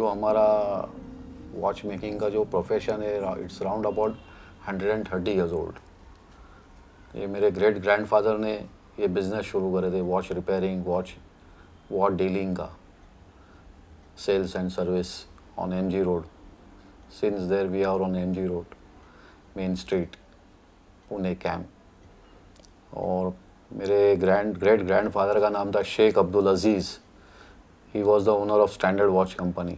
जो हमारा watch making का जो प्रोफेशन है, it's round about 130 years old. ये मेरे ग्रेट ग्रैंडफादर ने ये बिज़नेस शुरू करे थे, वॉच रिपेयरिंग, वॉच डीलिंग का, sales and service on MG road. Since there we are on MG road, main street, Pune camp. और मेरे ग्रेट ग्रैंडफादर का नाम था Sheikh Abdul Aziz. He was the owner of Standard Watch Company.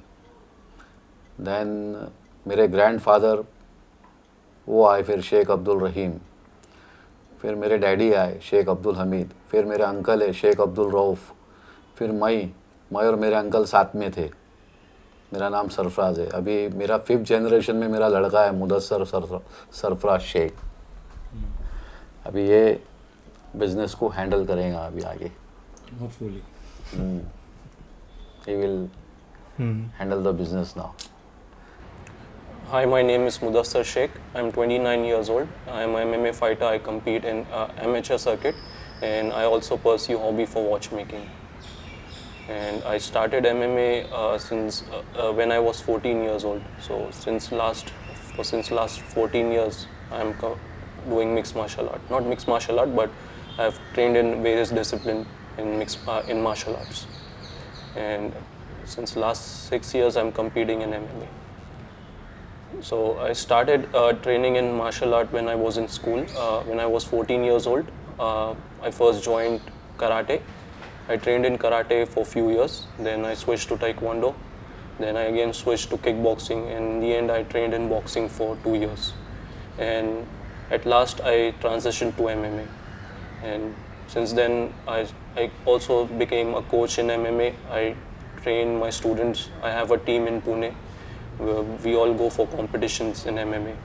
Then मेरे grandfather वो आए, फिर शेख अब्दुल रहीम. फिर मेरे डैडी आए, शेख अब्दुल हमीद. फिर मेरे अंकल है, शेख अब्दुल रऊफ़. फिर मैं और मेरे अंकल साथ में थे. मेरा नाम सरफराज है. अभी मेरा 5th जनरेशन में मेरा लड़का है, मुदस्सर सरफराज शेख. अभी ये बिज़नेस को हैंडल करेगा अभी आगे. Hopefully. He will handle the business now. Hi, my name is Mudassar Sheikh. I'm 29 years old. I'm an MMA fighter. I compete in amateur circuit, and I also pursue hobby for watchmaking. And I started MMA since when I was 14 years old. So since last 14 years, I'm doing mixed martial art. Not mixed martial art, but I've trained in various disciplines in martial arts. And since last 6 years, I'm competing in MMA. So I started training in martial art when I was in school. When I was 14 years old, I first joined karate. I trained in karate for a few years. Then I switched to taekwondo. Then I again switched to kickboxing. And in the end, I trained in boxing for 2 years. And at last, I transitioned to MMA. And since then, I also became a coach in MMA. I train my students. I have a team in Pune. We all go for competitions in MMA.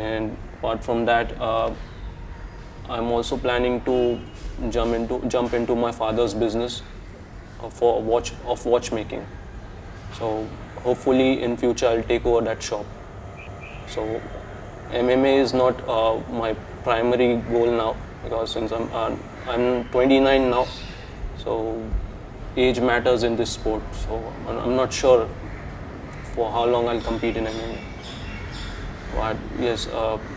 And apart from that, I'm also planning to jump into my father's business of watchmaking. So hopefully in future I'll take over that shop. So MMA is not my primary goal now, because since I'm 29 now, so age matters in this sport. So I'm not sure for how long I'll compete in MMA. But yes,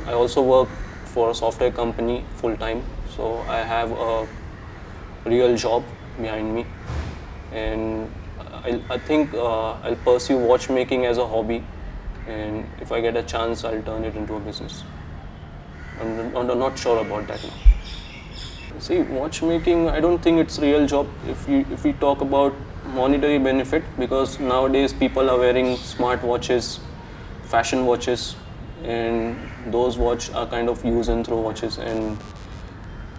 I also work for a software company full time, so I have a real job behind me, and I think I'll pursue watchmaking as a hobby, and if I get a chance, I'll turn it into a business. I'm not sure about that now. See, watchmaking, I don't think it's a real job if we talk about monetary benefit, because nowadays people are wearing smart watches, fashion watches, and those watches are kind of use and throw watches, and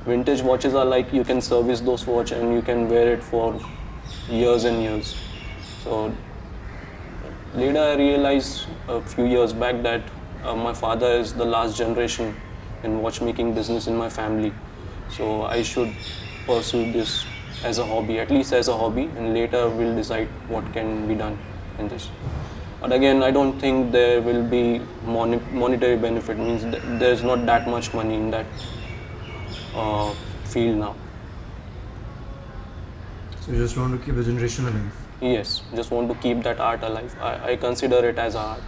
vintage watches are like you can service those watch and you can wear it for years and years. So later I realized a few years back that my father is the last generation in watchmaking business in my family, so I should pursue this as a hobby, at least as a hobby, and later we'll decide what can be done in this. But again, I don't think there will be monetary benefit, means there's not that much money in that field now. So you just want to keep the generation alive? Yes, just want to keep that art alive. I consider it as art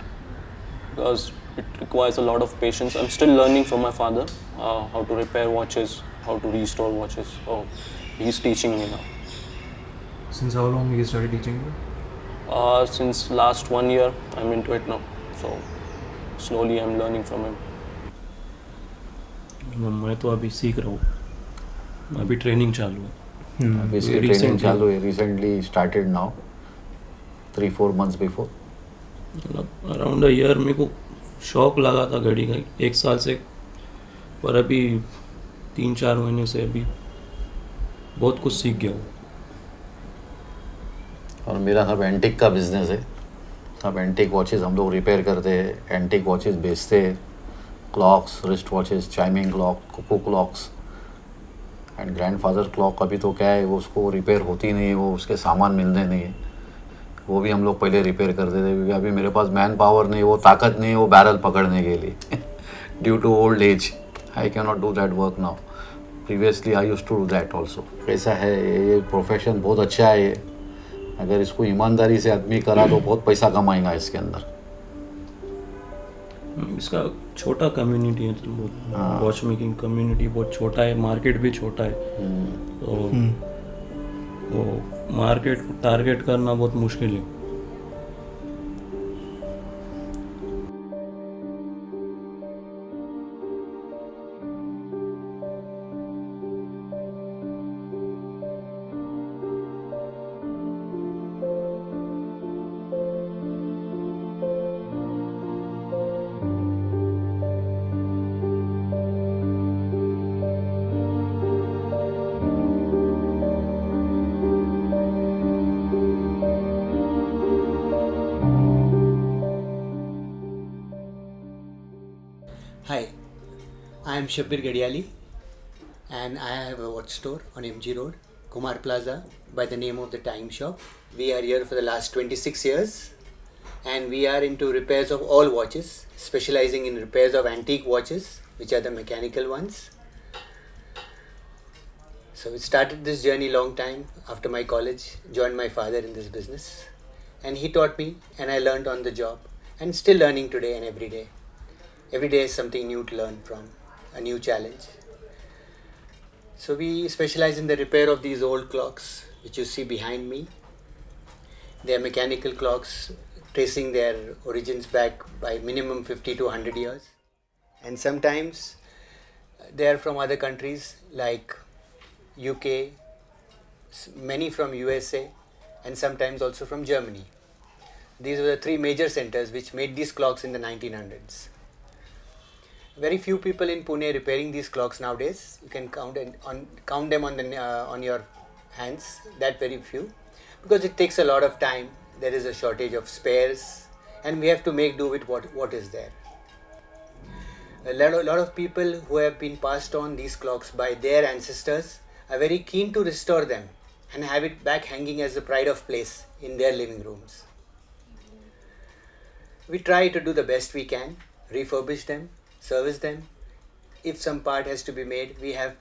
because it requires a lot of patience. I'm still learning from my father how to repair watches, how to restore watches. So he's teaching me now. Since how long he started teaching you? Since last 1 year, I'm into it now. So slowly I'm learning from him. मैं तो अभी सीख रहा हूँ, अभी training चालू है. अभी इसकी ट्रेनिंग चालू है, recently started now, 3-4 months before. मतलब अराउंड अ ईयर मेरे को शौक लगा था घड़ी का 1 साल से, पर अभी 3-4 महीने से अभी बहुत कुछ सीख गया हूँ. और मेरा सब एंटिक का बिजनेस है. सब एंटिक वॉचेस हम लोग रिपेयर करते हैं, एंटिक वॉचेस बेचते हैं, clocks, wrist watches, chiming clock, cuckoo clocks and grandfather clock. अभी तो क्या है, वो उसको रिपेयर होती नहीं है, वो उसके सामान मिलते नहीं है, वो भी हम लोग पहले रिपेयर करते थे, क्योंकि अभी मेरे पास मैन पावर नहीं, वो ताकत नहीं है वो बैरल पकड़ने के लिए. Due to old age I can not do that work now. Previously I used to do that also. ऐसा है, ये प्रोफेशन बहुत अच्छा है. ये अगर इसको ईमानदारी से आदमी करा तो बहुत पैसा कमाएगा इसके अंदर। इसका छोटा कम्युनिटी है, तो वॉच मेकिंग कम्युनिटी बहुत छोटा है, मार्केट भी छोटा है, तो वो मार्केट को टारगेट करना बहुत मुश्किल है। Hi, I am Shabbir Gadiali and I have a watch store on MG Road, Kumar Plaza, by the name of the Time Shop. We are here for the last 26 years and we are into repairs of all watches, specializing in repairs of antique watches, which are the mechanical ones. So we started this journey long time after my college, joined my father in this business, and he taught me and I learned on the job and still learning today and every day. Every day is something new to learn from, a new challenge. So we specialize in the repair of these old clocks, which you see behind me. They are mechanical clocks tracing their origins back by minimum 50 to 100 years. And sometimes they are from other countries like UK, many from USA, and sometimes also from Germany. These were the three major centers which made these clocks in the 1900s. Very few people in Pune repairing these clocks nowadays. You can count them on your hands. That very few, because it takes a lot of time. There is a shortage of spares, and we have to make do with what is there. A lot of people who have been passed on these clocks by their ancestors are very keen to restore them and have it back hanging as a pride of place in their living rooms. We try to do the best we can, refurbish them, service them. If some part has to be made, we have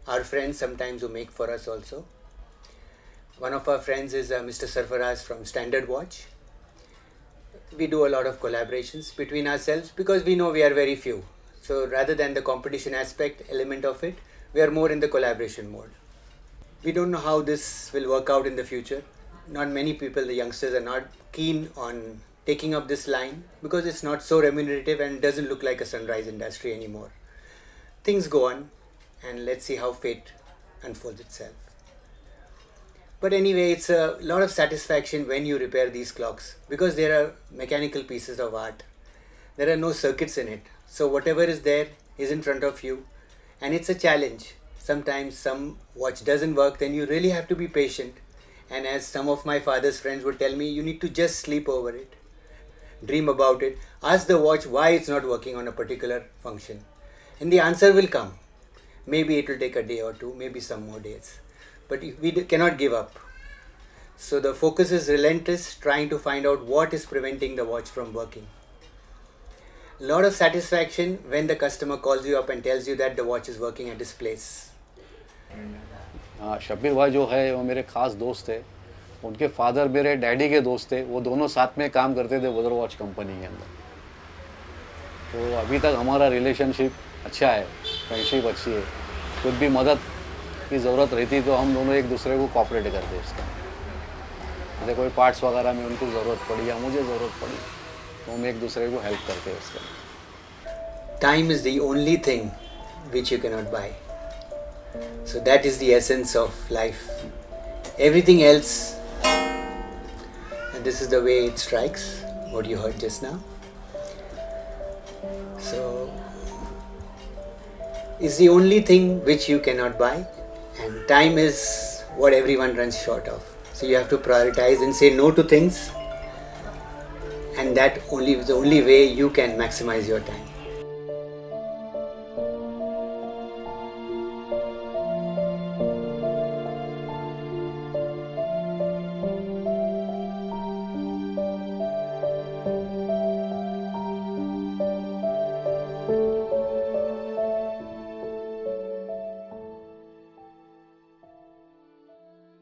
our friends sometimes who make for us also. One of our friends is Mr. Sarfaraz from Standard Watch. We do a lot of collaborations between ourselves because we know we are very few. So rather than the competition aspect element of it, we are more in the collaboration mode. We don't know how this will work out in the future. Not many people, the youngsters, are not keen on taking up this line because it's not so remunerative and doesn't look like a sunrise industry anymore. Things go on and let's see how fate unfolds itself. But anyway, it's a lot of satisfaction when you repair these clocks because they are mechanical pieces of art. There are no circuits in it. So whatever is there is in front of you and it's a challenge. Sometimes some watch doesn't work, then you really have to be patient. And as some of my father's friends would tell me, you need to just sleep over it. Dream about it, ask the watch why it's not working on a particular function, and the answer will come. Maybe it will take a day or two, maybe some more days, but we cannot give up. So the focus is relentless, trying to find out what is preventing the watch from working. A lot of satisfaction when the customer calls you up and tells you that the watch is working at his place. हाँ, शब्बीर भाई जो है वो मेरे खास दोस्त थे। उनके फादर मेरे डैडी के दोस्त थे, वो दोनों साथ में काम करते थे वॉदर वॉच कंपनी के अंदर। तो अभी तक हमारा रिलेशनशिप अच्छा है, फ्रेंडशिप अच्छी है। कुछ भी मदद की ज़रूरत रहती तो हम दोनों एक दूसरे को कोऑपरेट करते उसका। जैसे कोई पार्ट्स वगैरह में उनको ज़रूरत पड़ी या मुझे ज़रूरत पड़ी तो हम एक दूसरे को हेल्प करते उसका। Time is the only thing which you cannot buy. So that is the essence of life. Everything else, and this is the way it strikes, what you heard just now. So, is the only thing which you cannot buy, and time is what everyone runs short of. So you have to prioritize and say no to things, and that only is the only way you can maximize your time.